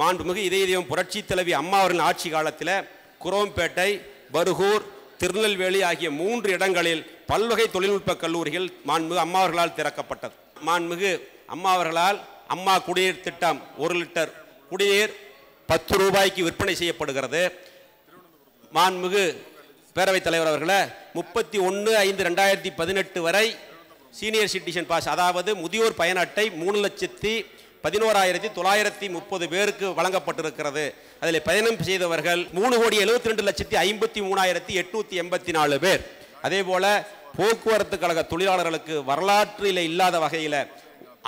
மாண்புமிகு இதயம் புரட்சி தலைவி அம்மா அவர்களின் ஆட்சி காலத்தில் குரோம்பேட்டை, பருகூர், திருநெல்வேலி ஆகிய 3 இடங்களில் பல்வகை தொழில்நுட்ப கல்லூரிகள் மாண்புமிகு அம்மா அவர்களால் திறக்கப்பட்டது. மாண்புமிகு அம்மா அவர்களால் அம்மா குடிநீர் திட்டம் 1 லிட்டர் குடிநீர் 10 ரூபாய்க்கு விற்பனை செய்யப்படுகிறது. மாண்புமிகு பேரவைத் தலைவர் அவர்களே, 31/5/2018 வரை சீனியர் சிட்டிசன் பாஸ், அதாவது முதியோர் பயண அட்டை 3,11,930 பேருக்கு வழங்கப்பட்டிருக்கிறது. அதில் பயணம் செய்தவர்கள் 3,72,53,884 பேர். அதே போல போக்குவரத்து கழக தொழிலாளர்களுக்கு வரலாற்றில் இல்லாத வகையில்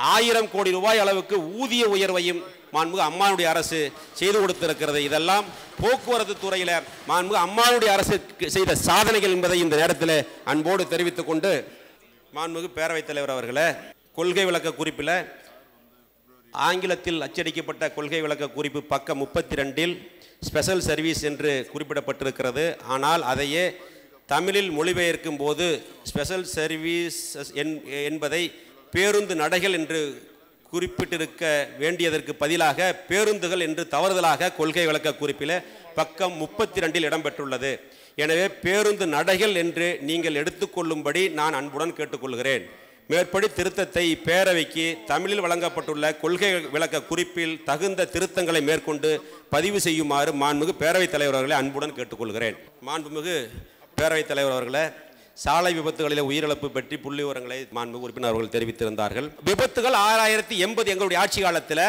1000 கோடி ரூபாய் அளவுக்கு ஊதிய உயர்வையும் மாண்புமிகு அம்மாவுடைய அரசு செய்து கொடுத்திருக்கிறது. இதெல்லாம் போக்குவரத்து துறையில் மாண்புமிகு அம்மாவுடைய அரசு செய்த சாதனைகள் என்பதை இந்த நேரத்தில் அன்போடு தெரிவித்துக் கொண்டு, மாண்புமிகு பேரவைத் தலைவர் அவர்களே, கொள்கை விளக்க குறிப்பில் ஆங்கிலத்தில் அச்சடிக்கப்பட்ட கொள்கை விளக்க குறிப்பு பக்கம் 32இல் ஸ்பெஷல் சர்வீஸ் என்று குறிப்பிடப்பட்டிருக்கிறது. ஆனால் அதையே தமிழில் மொழிபெயர்க்கும் போது ஸ்பெஷல் சர்வீஸ் என்பதை பேருந்து நடைகள் என்று குறிப்பிட்டிருக்க வேண்டியதற்கு பதிலாக பேருந்துகள் என்று தவறுதலாக கொள்கை விளக்க குறிப்பில் பக்கம் 32இல் இடம்பெற்றுள்ளது. எனவே பேருந்து நடைகள் என்று நீங்கள் எடுத்துக்கொள்ளும்படி நான் அன்புடன் கேட்டுக்கொள்கிறேன். மேற்படி திருத்தத்தை இப்பேரவைக்கு தமிழில் வழங்கப்பட்டுள்ள கொள்கை விளக்க குறிப்பில் தகுந்த திருத்தங்களை மேற்கொண்டு பதிவு செய்யுமாறு மாண்புமிகு பேரவைத் தலைவர் அவர்களை அன்புடன் கேட்டுக்கொள்கிறேன். மாண்புமிகு பேரவைத் தலைவர் அவர்களே, சாலை விபத்துகளில் உயிரிழப்பு பற்றி புள்ளி விவரங்களை மாண்புமிகு உறுப்பினர் அவர்கள் தெரிவித்திருந்தார்கள். விபத்துகள் 6080 எங்களுடைய ஆட்சி காலத்தில்,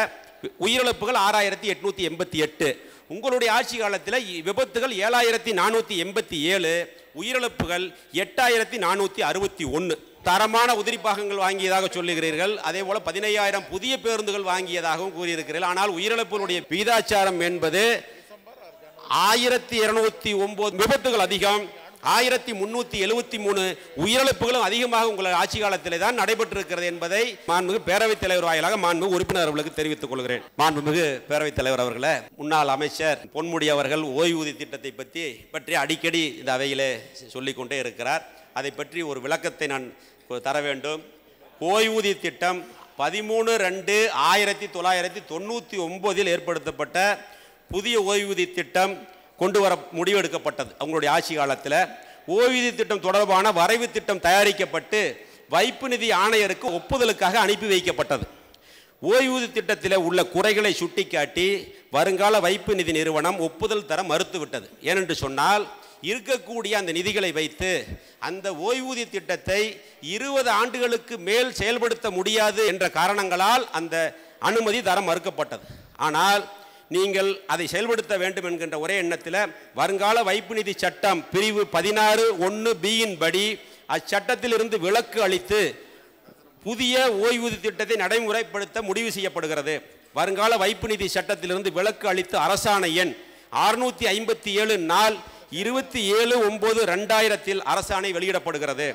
உயிரிழப்புகள் 6888. உங்களுடைய ஆட்சி காலத்தில் விபத்துகள் 7487, உயிரிழப்புகள் 8461. தரமான உதிரிப்பாகங்கள் வாங்கியதாக சொல்லுகிறீர்கள். அதே போல 15000 புதிய பேருந்துகள் வாங்கியதாகவும் கூறியிருக்கிறீர்கள். ஆனால் உயிரிழப்புடைய விகிதாச்சாரம் என்பது 1209 விபத்துகள் அதிகம், 1373 உயிரிழப்புகளும் அதிகமாக உங்கள் ஆட்சி காலத்திலே தான் நடைபெற்றிருக்கிறது என்பதை மாண்புமிகு பேரவைத் தலைவர் வாயிலாக மாண்புமிகு உறுப்பினர்களுக்கு தெரிவித்துக் கொள்கிறேன். மாண்புமிகு பேரவைத் தலைவர் அவர்களே, முன்னாள் அமைச்சர் பொன்முடி அவர்கள் ஓய்வூதிய திட்டத்தை பற்றி அடிக்கடி இந்த அவையிலே சொல்லிக்கொண்டே இருக்கிறார். அதை பற்றி ஒரு விளக்கத்தை நான் தர வேண்டும். ஓய்வூதிய திட்டம் 13/2/1999 ஏற்படுத்தப்பட்ட புதிய ஓய்வூதிய திட்டம் கொண்டு வர முடிவெடுக்கப்பட்டது. அவங்களுடைய ஆட்சி காலத்தில் ஓய்வூதிய திட்டம் தொடர்பான வரைவு திட்டம் தயாரிக்கப்பட்டு வைப்பு நிதி ஆணையருக்கு ஒப்புதலுக்காக அனுப்பி வைக்கப்பட்டது. ஓய்வூதிய திட்டத்தில் உள்ள குறைகளை சுட்டிக்காட்டி வருங்கால வைப்பு நிதி நிறுவனம் ஒப்புதல் தர மறுத்துவிட்டது. ஏனென்று சொன்னால், இருக்கக்கூடிய அந்த நிதிகளை வைத்து அந்த ஓய்வூதிய திட்டத்தை 20 ஆண்டுகளுக்கு மேல் செயல்படுத்த முடியாது என்ற காரணங்களால் அந்த அனுமதி தர மறுக்கப்பட்டது. ஆனால் நீங்கள் அதை செயல்படுத்த வேண்டும் என்கின்ற ஒரே எண்ணத்தில் வருங்கால வைப்பு நிதி சட்டம் பிரிவு 16(1)(b) படி அச்சட்டத்திலிருந்து விலக்கு அளித்து புதிய ஓய்வூதிய திட்டத்தை நடைமுறைப்படுத்த முடிவு செய்யப்படுகிறது. வருங்கால வைப்பு நிதி சட்டத்திலிருந்து விலக்கு அளித்து அரசாணை எண் 657 நாள் 27/9/2000 அரசாணை வெளியிடப்படுகிறது.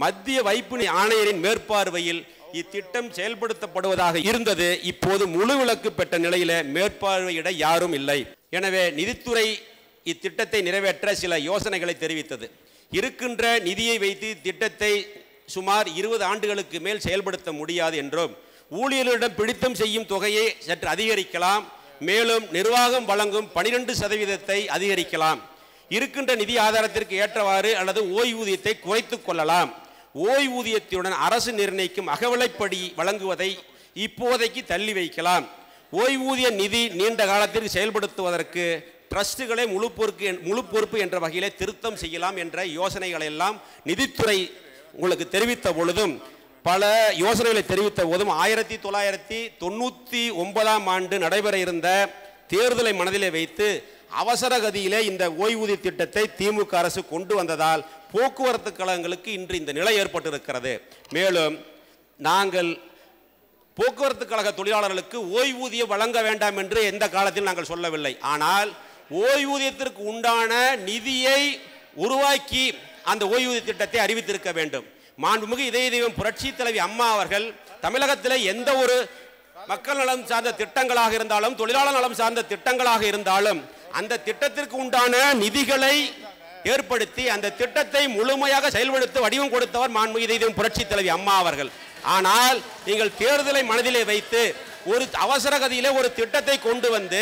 மத்திய வைப்பு நிதி ஆணையரின் மேற்பார்வையில் இத்திட்டம் செயல்படுத்தப்படுவதாக இருந்தது. இப்போது முழு விலக்கு பெற்ற நிலையில மேற்பார்வையிட யாரும் இல்லை. எனவே நிதித்துறை இத்திட்டத்தை நிறைவேற்ற சில யோசனைகளை தெரிவித்தது. இருக்கின்ற நிதியை வைத்து திட்டத்தை சுமார் 20 ஆண்டுகளுக்கு மேல் செயல்படுத்த முடியாது என்றும், ஊழியர்களிடம் பிடித்தம் செய்யும் தொகையை சற்று அதிகரிக்கலாம், மேலும் நிர்வாகம் வழங்கும் 12% அதிகரிக்கலாம், இருக்கின்ற நிதி ஆதாரத்திற்கு ஏற்றவாறு அல்லது ஓய்வூதியத்தை குறைத்துக் கொள்ளலாம், ஓய்வூதியத்துடன் அரசு நிர்ணயிக்கும் அகவிலைப்படி வழங்குவதை இப்போதைக்கு தள்ளி வைக்கலாம், ஓய்வூதிய நிதி நீண்ட காலத்திற்கு செயல்படுத்துவதற்கு ட்ரஸ்டுகளை முழு பொறுப்பு என்ற வகையிலே திருத்தம் செய்யலாம் என்ற யோசனைகளை எல்லாம் நிதித்துறை உங்களுக்கு தெரிவித்த பொழுதும், பல யோசனைகளை தெரிவித்த போதும் 1999ஆம் ஆண்டு நடைபெற இருந்த தேர்தலை மனதிலே வைத்து அவசர கதியிலே இந்த ஓய்வூதிய திட்டத்தை திமுக அரசு கொண்டு வந்ததால் போக்குவரத்து கழகங்களுக்கு இன்று இந்த நிலை ஏற்பட்டிருக்கிறது. மேலும் நாங்கள் போக்குவரத்து கழக தொழிலாளர்களுக்கு ஓய்வூதியம் வழங்க வேண்டாம் என்று எந்த காலத்தில் நாங்கள் சொல்லவில்லை. ஆனால் ஓய்வூதியத்திற்கு உண்டான நிதியை உருவாக்கி அந்த ஓய்வூதிய திட்டத்தை அறிவித்திருக்க வேண்டும். மாண்புமிகு இதய தெய்வம் புரட்சி தலைவி அம்மா அவர்கள் தமிழகத்தில் எந்த ஒரு மக்கள் நலம் சார்ந்த திட்டங்களாக இருந்தாலும் தொழிலாளர் நலம் சார்ந்த திட்டங்களாக இருந்தாலும் அந்த திட்டத்திற்கு உண்டான நிதிகளை ஏற்படுத்தி அந்த திட்டத்தை முழுமையாக செயல்படுத்த வடிவம் கொடுத்தவர் மாண்புமிகு இதய தெய்வம் புரட்சி தலைவி அம்மா அவர்கள். ஆனால் நீங்கள் தேர்தலை மனதிலே வைத்து ஒரு அவசர கதியிலே ஒரு திட்டத்தை கொண்டு வந்து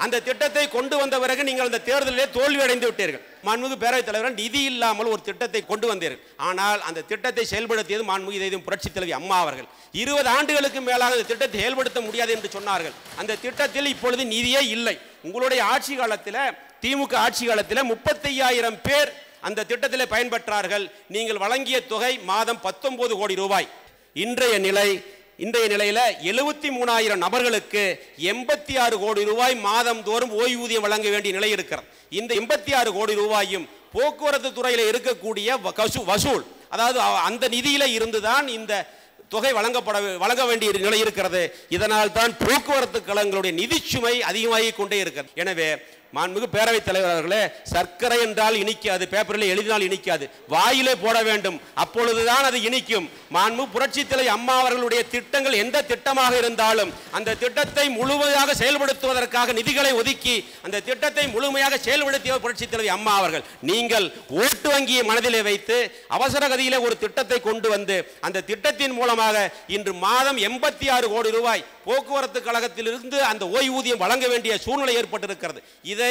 அந்த திட்டத்தை கொண்டு வந்த பிறகு நீங்கள் அந்த தேர்தலிலே தோல்வி அடைந்து விட்டீர்கள். மாண்புமிகு பேரவைத் தலைவர் நிதி இல்லாமல் ஒரு திட்டத்தை கொண்டு வந்தீர்கள். ஆனால் அந்த திட்டத்தை செயல்படுத்தியது மாண்புமிகு இதய தெய்வம் புரட்சி தலைவி அம்மா அவர்கள். 20 ஆண்டுகளுக்கு மேலாக அந்த திட்டத்தை செயல்படுத்த முடியாது என்று சொன்னார்கள். அந்த திட்டத்தில் இப்பொழுது நிதியே இல்லை. உங்களுடைய ஆட்சி காலத்தில் திமுக ஆட்சி காலத்தில் 35,000 பேர் அந்த திட்டத்தில் பயன்பெற்றார்கள். நீங்கள் வழங்கிய தொகை மாதம் 19 கோடி ரூபாய். இன்றைய நிலையில் 73,000 நபர்களுக்கு 86 கோடி ரூபாய் மாதம் தோறும் ஓய்வூதியம் வழங்க வேண்டிய நிலை இருக்கிறது. இந்த 86 கோடி ரூபாயும் போக்குவரத்து துறையில் இருக்கக்கூடிய வசூல், அதாவது அந்த நிதியில இருந்துதான் இந்த தொகை வழங்க வேண்டிய நிலை இருக்கிறது. இதனால் தான் போக்குவரத்து கழகங்களுடைய நிதி சுமை அதிகமாகி கொண்டே இருக்கிறது. எனவே மாண்புமிகு பேரவைத் தலைவர் அவர்களே, சர்க்கரை என்றால் இனிக்காது, பேப்பரில் எழுதினால் இனிக்காது, வாயிலே போட வேண்டும், அப்பொழுதுதான் அது இனிக்கும். மாண்புமிகு புரட்சி தலைவி அம்மா அவர்களுடைய திட்டங்கள் எந்த திட்டமாக இருந்தாலும் அந்த திட்டத்தை முழுமையாக செயல்படுத்துவதற்காக நிதிகளை ஒதுக்கி அந்த திட்டத்தை முழுமையாக செயல்படுத்திய புரட்சி தலைவி அம்மா அவர்கள். நீங்கள் ஓட்டு வங்கியை மனதிலே வைத்து அவசர கதியிலே ஒரு திட்டத்தை கொண்டு வந்து அந்த திட்டத்தின் மூலமாக இன்று மாதம் 86 கோடி ரூபாய் போக்குவரத்து கழகத்திலிருந்து அந்த ஓய்வூதியம் வழங்க வேண்டிய சூழ்நிலை ஏற்பட்டிருக்கிறது. இதை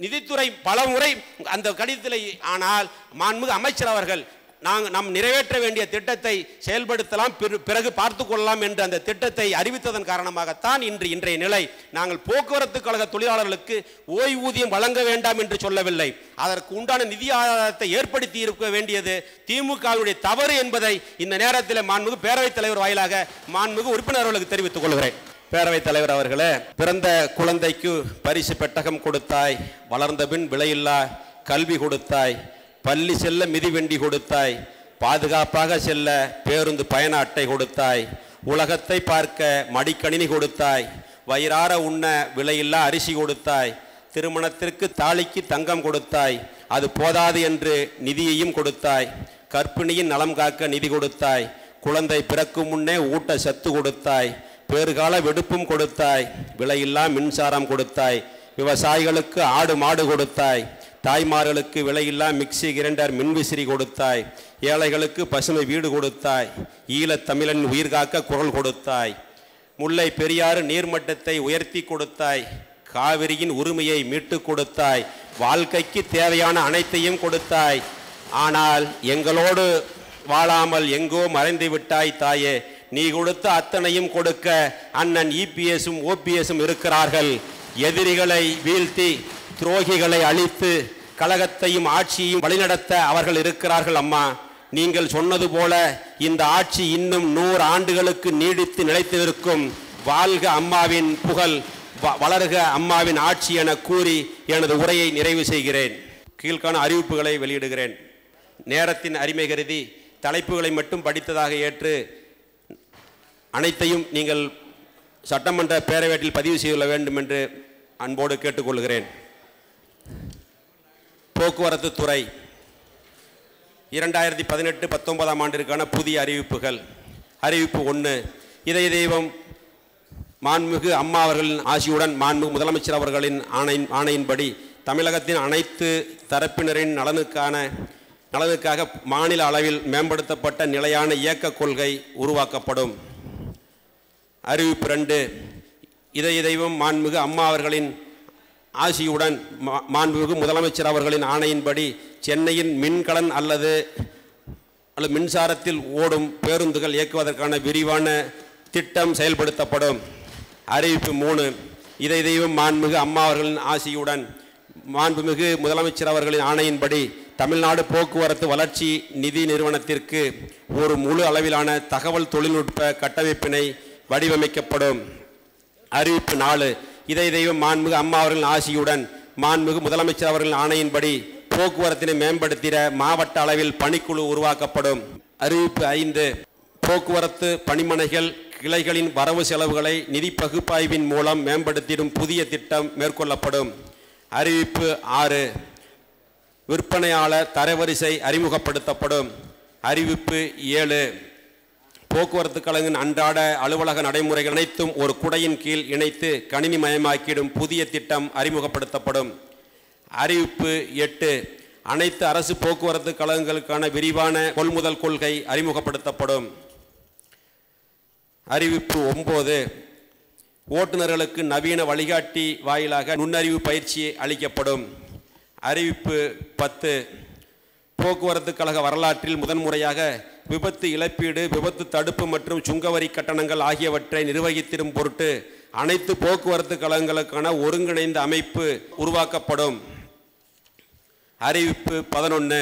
நிதித்துறை பலமுறை அந்த கடிதத்தில், ஆனால் மாண்புமிகு அமைச்சர் அவர்கள் நாம் நிறைவேற்ற வேண்டிய திட்டத்தை செயல்படுத்தலாம், பிறகு பார்த்துக் கொள்ளலாம் என்று அந்த திட்டத்தை அறிவித்ததன் காரணமாகத்தான் இன்றைய நிலை. நாங்கள் போக்குவரத்து கழக தொழிலாளர்களுக்கு ஓய்வூதியம் வழங்க வேண்டாம் என்று சொல்லவில்லை. அதற்கு உண்டான நிதி ஆதாரத்தை ஏற்படுத்தி இருக்க வேண்டியது திமுகவுடைய தவறு என்பதை இந்த நேரத்தில் மாண்புமிகு பேரவைத் தலைவர் வாயிலாக மாண்புமிகு உறுப்பினர்களுக்கு தெரிவித்துக் கொள்கிறேன். பேரவைத் தலைவர் அவர்களே, பிறந்த குழந்தைக்கு பரிசு பெட்டகம் கொடுத்தாய், வளர்ந்த பின் விலையில்லா கல்வி கொடுத்தாய், பள்ளி செல்ல மிதிவண்டி கொடுத்தாய், பாதுகாப்பாக செல்ல பேருந்து பயண அட்டை கொடுத்தாய், உலகத்தை பார்க்க மடிக்கணினி கொடுத்தாய், வயிறார உண்ண விலையில்லா அரிசி கொடுத்தாய், திருமணத்திற்கு தாலிக்கு தங்கம் கொடுத்தாய், அது போதாது என்று நிதியையும் கொடுத்தாய், கர்ப்பிணியின் நலம் காக்க நிதி கொடுத்தாய், குழந்தை பிறக்கும் முன்னே ஊட்ட சத்து கொடுத்தாய், பேறுகால வெடுப்பும் கொடுத்தாய், விலையில்லா மின்சாரம் கொடுத்தாய், விவசாயிகளுக்கு ஆடு மாடு கொடுத்தாய், தாய்மார்களுக்கு விலையில்லா மிக்சி கிரைண்டர் மின்விசிறி கொடுத்தாய், ஏழைகளுக்கு பசுமை வீடு கொடுத்தாய், ஈழத் தமிழன் உயிர் காக்க குரல் கொடுத்தாய், முல்லை பெரியாறு நீர்மட்டத்தை உயர்த்தி கொடுத்தாய், காவிரியின் உரிமையை மீட்டு கொடுத்தாய், வாழ்க்கைக்கு தேவையான அனைத்தையும் கொடுத்தாய். ஆனால் எங்களோடு வாழாமல் எங்கோ மறைந்து விட்டாய் தாயே, நீ கொடுத்த அத்தனையும் கொடுக்க அண்ணன் இபிஎஸும் ஓபிஎஸும் இருக்கிறார்கள். எதிரிகளை வீழ்த்தி துரோகிகளை அழித்து கழகத்தையும் ஆட்சியையும் வழிநடத்த அவர்கள் இருக்கிறார்கள். அம்மா, நீங்கள் சொன்னது போல இந்த ஆட்சி இன்னும் 100 ஆண்டுகளுக்கு நீடித்து நிலைத்திருக்கும். வாழ்க அம்மாவின் புகழ், வளர்க அம்மாவின் ஆட்சி என கூறி எனது உரையை நிறைவு செய்கிறேன். கீழ்கான அறிவிப்புகளை வெளியிடுகிறேன். நேரத்தின் அருமை கருதி தலைப்புகளை மட்டும் படித்ததாக ஏற்று அனைத்தையும் நீங்கள் சட்டமன்ற பேரவையில் பதிவு செய்ய வேண்டும் என்று அன்போடு கேட்டுக்கொள்கிறேன். போக்குவரத்து துறை 2018-19 ஆண்டிற்கான புதிய அறிவிப்புகள். அறிவிப்பு 1. இதய தெய்வம் மாண்புமிகு அம்மா அவர்களின் ஆசியுடன் மாண்புமிகு முதலமைச்சர் அவர்களின் ஆணையின்படி தமிழகத்தின் அனைத்து தரப்பினரின் நலனுக்காக மாநில அளவில் மேம்படுத்தப்பட்ட நிலையான இயக்க கொள்கை உருவாக்கப்படும். அறிவிப்பு 2. இதய தெய்வம் மாண்புமிகு அம்மா அவர்களின் ஆசியுடன் மாண்புமிகு முதலமைச்சர் அவர்களின் ஆணையின்படி சென்னையின் மின்கலன் அல்லது மின்சாரத்தில் ஓடும் பேருந்துகள் இயக்குவதற்கான விரிவான திட்டம் செயல்படுத்தப்படும். அறிவிப்பு 3. இதய தெய்வம் மாண்புமிகு அம்மா அவர்களின் ஆசியுடன் மாண்புமிகு முதலமைச்சர் அவர்களின் ஆணையின்படி தமிழ்நாடு போக்குவரத்து வளர்ச்சி நிதி நிறுவனத்திற்கு ஒரு முழு அளவிலான தகவல் தொழில்நுட்ப கட்டமைப்பினை வடிவமைக்கப்படும். அறிவிப்பு 4. இதய தெய்வம் மாண்புமிகு அம்மா அவர்களின் ஆசியுடன் மாண்புமிகு முதலமைச்சர் அவர்களின் ஆணையின்படி போக்குவரத்தினை மேம்படுத்திட மாவட்ட அளவில் பணிக்குழு உருவாக்கப்படும். அறிவிப்பு 5. போக்குவரத்து பணிமனைகள் கிளைகளின் வரவு செலவுகளை நிதி பகுப்பாய்வின் மூலம் மேம்படுத்திடும் புதிய திட்டம் மேற்கொள்ளப்படும். அறிவிப்பு 6. விற்பனையாளர் தரவரிசை அறிமுகப்படுத்தப்படும். அறிவிப்பு 7. போக்குவரத்து கழகத்தின் அன்றாட அலுவலக நடைமுறைகள் அனைத்தும் ஒரு குடையின் கீழ் இணைத்து கணினிமயமாக்கிடும் புதிய திட்டம் அறிமுகப்படுத்தப்படும். அறிவிப்பு 8. அனைத்து அரசு போக்குவரத்து கழகங்களுக்கான விரிவான கொள்முதல் கொள்கை அறிமுகப்படுத்தப்படும். அறிவிப்பு 9. ஓட்டுநர்களுக்கு நவீன வழிகாட்டி வாயிலாக நுண்ணறிவு பயிற்சி அளிக்கப்படும். அறிவிப்பு 10. போக்குவரத்து கழக வரலாற்றில் முதன்முறையாக விபத்து இழப்பீடு, விபத்து தடுப்பு மற்றும் சுங்கவரி கட்டணங்கள் ஆகியவற்றை நிர்வகித்திடும் பொருட்டு அனைத்து போக்குவரத்து கழகங்களுக்கான ஒருங்கிணைந்த அமைப்பு உருவாக்கப்படும். அறிவிப்பு 11.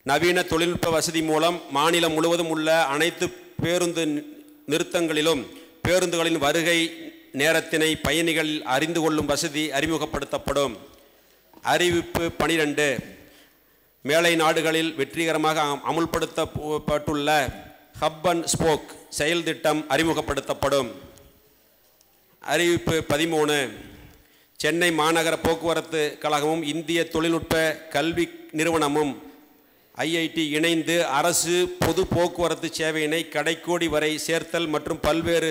நவீன தொழில்நுட்ப வசதி மூலம் மாநிலம் முழுவதும் உள்ள அனைத்து பேருந்து நிறுத்தங்களிலும் பேருந்துகளின் வருகை நேரத்தினை பயணிகள் அறிந்து கொள்ளும் வசதி அறிமுகப்படுத்தப்படும். அறிவிப்பு 12. மேலை நாடுகளில் வெற்றிகரமாக அமுல்படுத்தப்பட்டுள்ள ஹப் அண்ட் ஸ்போக் செயல் திட்டம் அறிமுகப்படுத்தப்படும். அறிவிப்பு 13. சென்னை மாநகர போக்குவரத்து கழகமும் இந்திய தொழில்நுட்ப கல்வி நிறுவனமும் IIT இணைந்து அரசு பொது போக்குவரத்து சேவையினை கடைக்கோடி வரை சேர்த்தல் மற்றும் பல்வேறு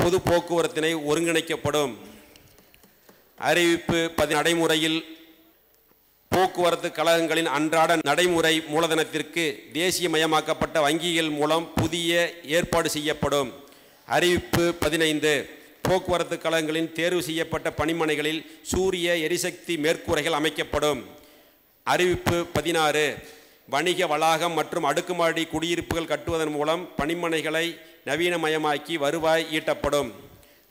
பொது போக்குவரத்தினை ஒருங்கிணைக்கப்படும். அறிவிப்பு 14. நடைமுறையில் போக்குவரத்து கழகங்களின் அன்றாட நடைமுறை மூலதனத்திற்கு தேசியமயமாக்கப்பட்ட வங்கிகள் மூலம் புதிய ஏற்பாடு செய்யப்படும். அறிவிப்பு 15. போக்குவரத்து கழகங்களின் தேர்வு செய்யப்பட்ட பணிமனைகளில் சூரிய எரிசக்தி மேற்கூரைகள் அமைக்கப்படும். அறிவிப்பு 16. வணிக வளாகம் மற்றும் அடுக்குமாடி குடியிருப்புகள் கட்டுவதன் மூலம் பணிமனைகளை நவீனமயமாக்கி வருவாய் ஈட்டப்படும்.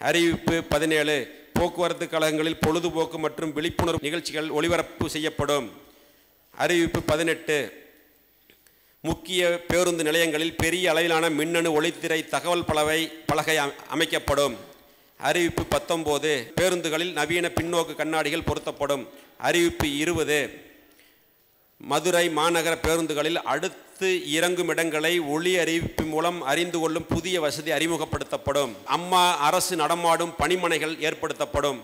அறிவிப்பு 17. போக்குவரத்து கழகங்களில் பொழுதுபோக்கு மற்றும் விழிப்புணர்வு நிகழ்ச்சிகள் ஒளிபரப்பு செய்யப்படும். அறிவிப்பு 18. முக்கிய பேருந்து நிலையங்களில் பெரிய அளவிலான மின்னணு ஒளித்திரை தகவல் பலகை அமைக்கப்படும். அறிவிப்பு 19. பேருந்துகளில் நவீன பின்னோக்கு கண்ணாடிகள் பொருத்தப்படும். அறிவிப்பு 20. மதுரை மாநகர பேருந்துகளில் அடுத்து இறங்கும் இடங்களை ஒளி அறிவிப்பு மூலம் அறிந்து கொள்ளும் புதிய வசதி அறிமுகப்படுத்தப்படும். அம்மா அரசு நடமாடும் பணிமனைகள் ஏற்படுத்தப்படும்.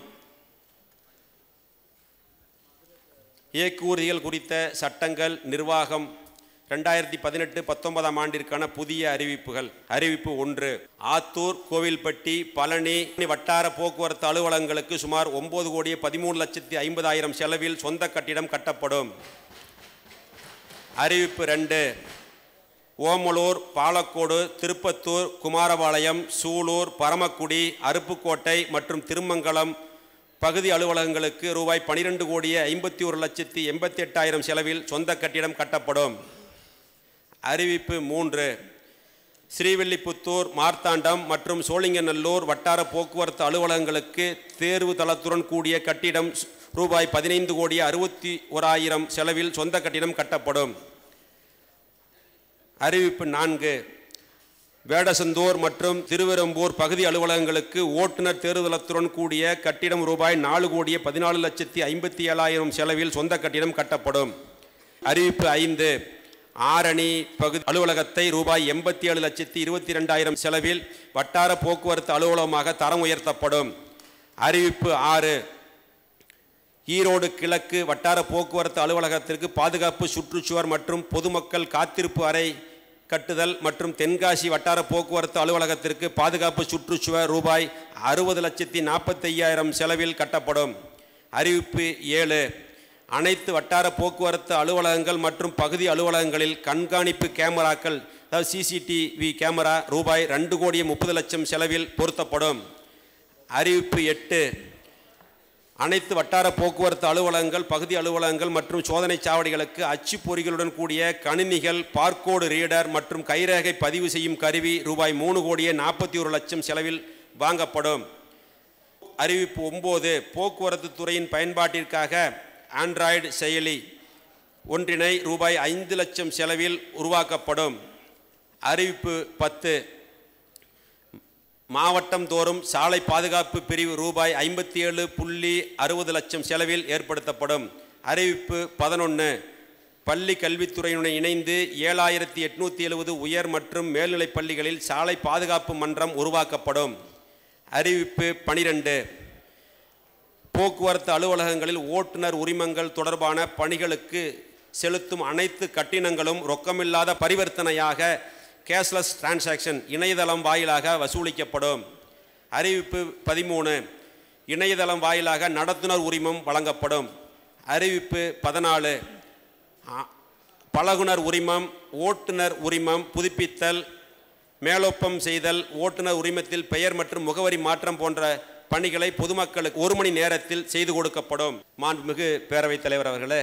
இயக்குறுதிகள் குறித்த சட்டங்கள் நிர்வாகம் 2018-19 ஆண்டிற்கான புதிய அறிவிப்புகள். அறிவிப்பு 1. ஆத்தூர், கோவில்பட்டி, பழனி வட்டார போக்குவரத்து அலுவலகங்களுக்கு சுமார் 9,13,50,000 செலவில் சொந்த கட்டிடம் கட்டப்படும். அறிவிப்பு 2. ஓமலூர், பாலக்கோடு, திருப்பத்தூர், குமாரபாளையம், சூலூர், பரமக்குடி, அருப்புக்கோட்டை மற்றும் திருமங்கலம் பகுதி அலுவலகங்களுக்கு ரூபாய் 12,51,88,000 செலவில் சொந்த கட்டிடம் கட்டப்படும். அறிவிப்பு 3. ஸ்ரீவில்லிபுத்தூர், மார்த்தாண்டம் மற்றும் சோழிங்கநல்லூர் வட்டார போக்குவரத்து அலுவலகங்களுக்கு தேர்வு தளத்துடன் கூடிய கட்டிடம் ரூபாய் 15,61,00,000 செலவில் சொந்த கட்டிடம் கட்டப்படும். அறிவிப்பு 4. வேடசந்தூர் மற்றும் திருவெரும்பூர் பகுதி அலுவலகங்களுக்கு ஓட்டுநர் தேர்தலத்துடன் கூடிய கட்டிடம் ரூபாய் 4,14,57,000 செலவில் சொந்த கட்டிடம் கட்டப்படும். அறிவிப்பு 5. ஆரணி பகுதி அலுவலகத்தை ரூபாய் 87,22,000 செலவில் வட்டார போக்குவரத்து அலுவலகமாக தரம் உயர்த்தப்படும். அறிவிப்பு 6. ஈரோடு கிழக்கு வட்டார போக்குவரத்து அலுவலகத்திற்கு பாதுகாப்பு சுற்றுச்சுவர் மற்றும் பொதுமக்கள் காத்திருப்பு அறை கட்டுதல் மற்றும் தென்காசி வட்டார போக்குவரத்து அலுவலகத்திற்கு பாதுகாப்பு சுற்றுச்சுவர் ரூபாய் 60,45,000 செலவில் கட்டப்படும். அறிவிப்பு 7. அனைத்து வட்டார போக்குவரத்து அலுவலகங்கள் மற்றும் பகுதி அலுவலகங்களில் கண்காணிப்பு கேமராக்கள், அதாவது CCTV கேமரா ரூபாய் 2,30,00,000 செலவில் பொருத்தப்படும். அறிவிப்பு 8. அனைத்து வட்டார போக்குவரத்து அலுவலகங்கள், பகுதி அலுவலகங்கள் மற்றும் சோதனை சாவடிகளுக்கு அச்சு பொறிகளுடன் கூடிய கணினிகள், பார்கோடு ரீடர் மற்றும் கைரேகை பதிவு செய்யும் கருவி ரூபாய் 3,41,00,000 செலவில் வாங்கப்படும். அறிவிப்பு 9. போக்குவரத்து துறையின் பயன்பாட்டிற்காக ஆண்ட்ராய்டு செயலி ஒன்றினை ரூபாய் 5,00,000 செலவில் உருவாக்கப்படும். அறிவிப்பு 10. மாவட்டம் தோறும் சாலை பாதுகாப்பு பிரிவு ரூபாய் 57,60,00,000 செலவில் ஏற்படுத்தப்படும். அறிவிப்பு 11. பள்ளி கல்வித்துறையுடன் இணைந்து 7870 உயர் மற்றும் மேல்நிலைப் பள்ளிகளில் சாலை பாதுகாப்பு மன்றம் உருவாக்கப்படும். அறிவிப்பு 12. போக்குவரத்து அலுவலகங்களில் ஓட்டுநர் உரிமங்கள் தொடர்பான பணிகளுக்கு செலுத்தும் அனைத்து கட்டணங்களும் ரொக்கமில்லாத பரிவர்த்தனையாக கேஷ்லெஸ் டிரான்சாக்ஷன் இணையதளம் வாயிலாக வசூலிக்கப்படும். அறிவிப்பு 13. இணையதளம் வாயிலாக நடத்துனர் உரிமம் வழங்கப்படும். அறிவிப்பு 14. பழகுனர் உரிமம், ஓட்டுநர் உரிமம் புதுப்பித்தல், மேலொப்பம் செய்தல், ஓட்டுநர் உரிமத்தில் பெயர் மற்றும் முகவரி மாற்றம் போன்ற பணிகளை பொதுமக்களுக்கு 1 மணி நேரத்தில் செய்து கொடுக்கப்படும். மாண்புமிகு பேரவைத் தலைவர் அவர்களே,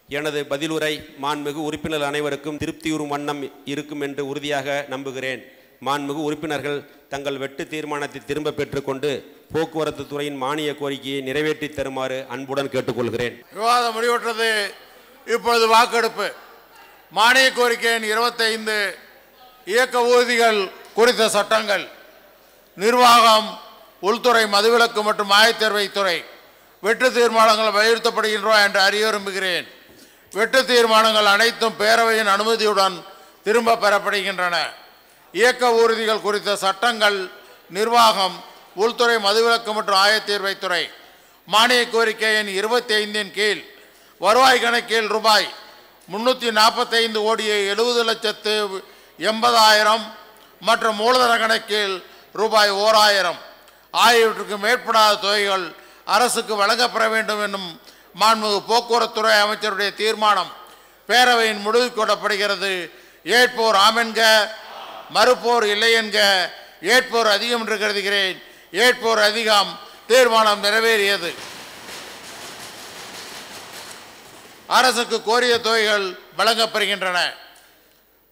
எனது பதிலுரை மாண்புமிகு உறுப்பினர் அனைவருக்கும் திருப்தியுறும் வண்ணம் இருக்கும் என்று உறுதியாக நம்புகிறேன். மாண்புமிகு உறுப்பினர்கள் தங்கள் வெட்டு தீர்மானத்தை திரும்ப பெற்றுக்கொண்டு போக்குவரத்து துறையின் மானிய கோரிக்கையை நிறைவேற்றி தருமாறு அன்புடன் கேட்டுக்கொள்கிறேன். விவாதம் முடிவுற்றது. இப்பொழுது வாக்கெடுப்பு. மானிய கோரிக்கை எண் 25 இயக்க ஊர்திகள் குறித்த சட்டங்கள். நிர்வாகம், உள்துறை, மதுவிலக்கு மற்றும் ஆயத்தேர்வைத்துறை வெட்டு தீர்மானங்கள் வலியுறுத்தப்படுகின்றன என்று அறிய விரும்புகிறேன். வெட்டு தீர்மானங்கள் அனைத்தும் பேரவையின் அனுமதியுடன் திரும்ப பெறப்படுகின்றன. இயக்க ஊர்திகள் குறித்த சட்டங்கள், நிர்வாகம், உள்துறை, மதுவிலக்கு மற்றும் ஆயத்தீர்வைத்துறை மானிய கோரிக்கை எண் 25 கீழ் வருவாய் கணக்கில் ரூபாய் 345 கோடியே 70,80,000 மற்றும் மூலதன கணக்கில் ரூபாய் 1000 ஆகியவற்றுக்கு மேற்படாத தொகைகள் அரசுக்கு வழங்கப்பட வேண்டும் என்னும் மாண்புமிகு போக்குவரத்துறை அமைச்சருடைய தீர்மானம் பேரவையின் முடிவுக்கு கொள்ளப்படுகிறது. ஏற்போர் ஆமென்க, மறுப்போர் இல்லை என்க. ஏற்போர் அதிகம் என்று கருதுகிறேன். ஏற்போர் அதிகம். தீர்மானம் நிறைவேறியது. அரசுக்கு கோரிய தொகைகள் வழங்கப்படுகின்றன.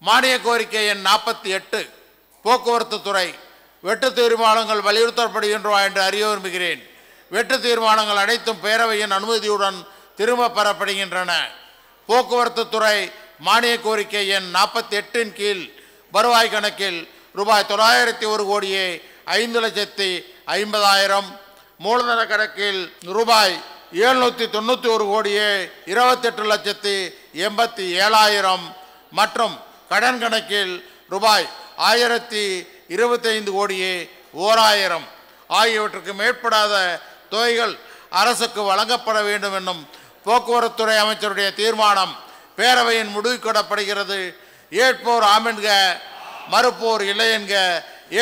மானிய கோரிக்கை எண் 48 போக்குவரத்து துறை வெட்டு தீர்மானங்கள் வலியுறுத்தப்படுகின்றன என்று அறிய விரும்புகிறேன். வெட்டு தீர்மானங்கள் அனைத்தும் பேரவையின் அனுமதியுடன் திரும்ப பெறப்படுகின்றன. போக்குவரத்து துறை மானிய கோரிக்கை எண் 48 கீழ் வருவாய் கணக்கில் ரூபாய் 901 கோடியே 5,50,000 மூலதன கணக்கில் ரூபாய் 791 கோடியே 28,87,000 மற்றும் கடன் கணக்கில் ரூபாய் 1,025 கோடியே 1000 ஆகியவற்றுக்கு மேற்படாத தொகைகள் அரசுக்கு வழங்கப்பட வேண்டும் என்னும் போக்குவரத்துறை அமைச்சருடைய தீர்மானம் பேரவையின் முடிவுக்கு கொள்ளப்படுகிறது. ஏற்போர் ஆமென்க, மறுப்போர் இல்லை என்க.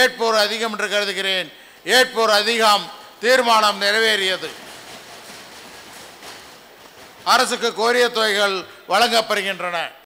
ஏற்போர் அதிகம் என்று கருதுகிறேன். ஏற்போர் அதிகம். தீர்மானம் நிறைவேறியது. அரசுக்கு கோரிய தொகைகள் வழங்கப்படுகின்றன.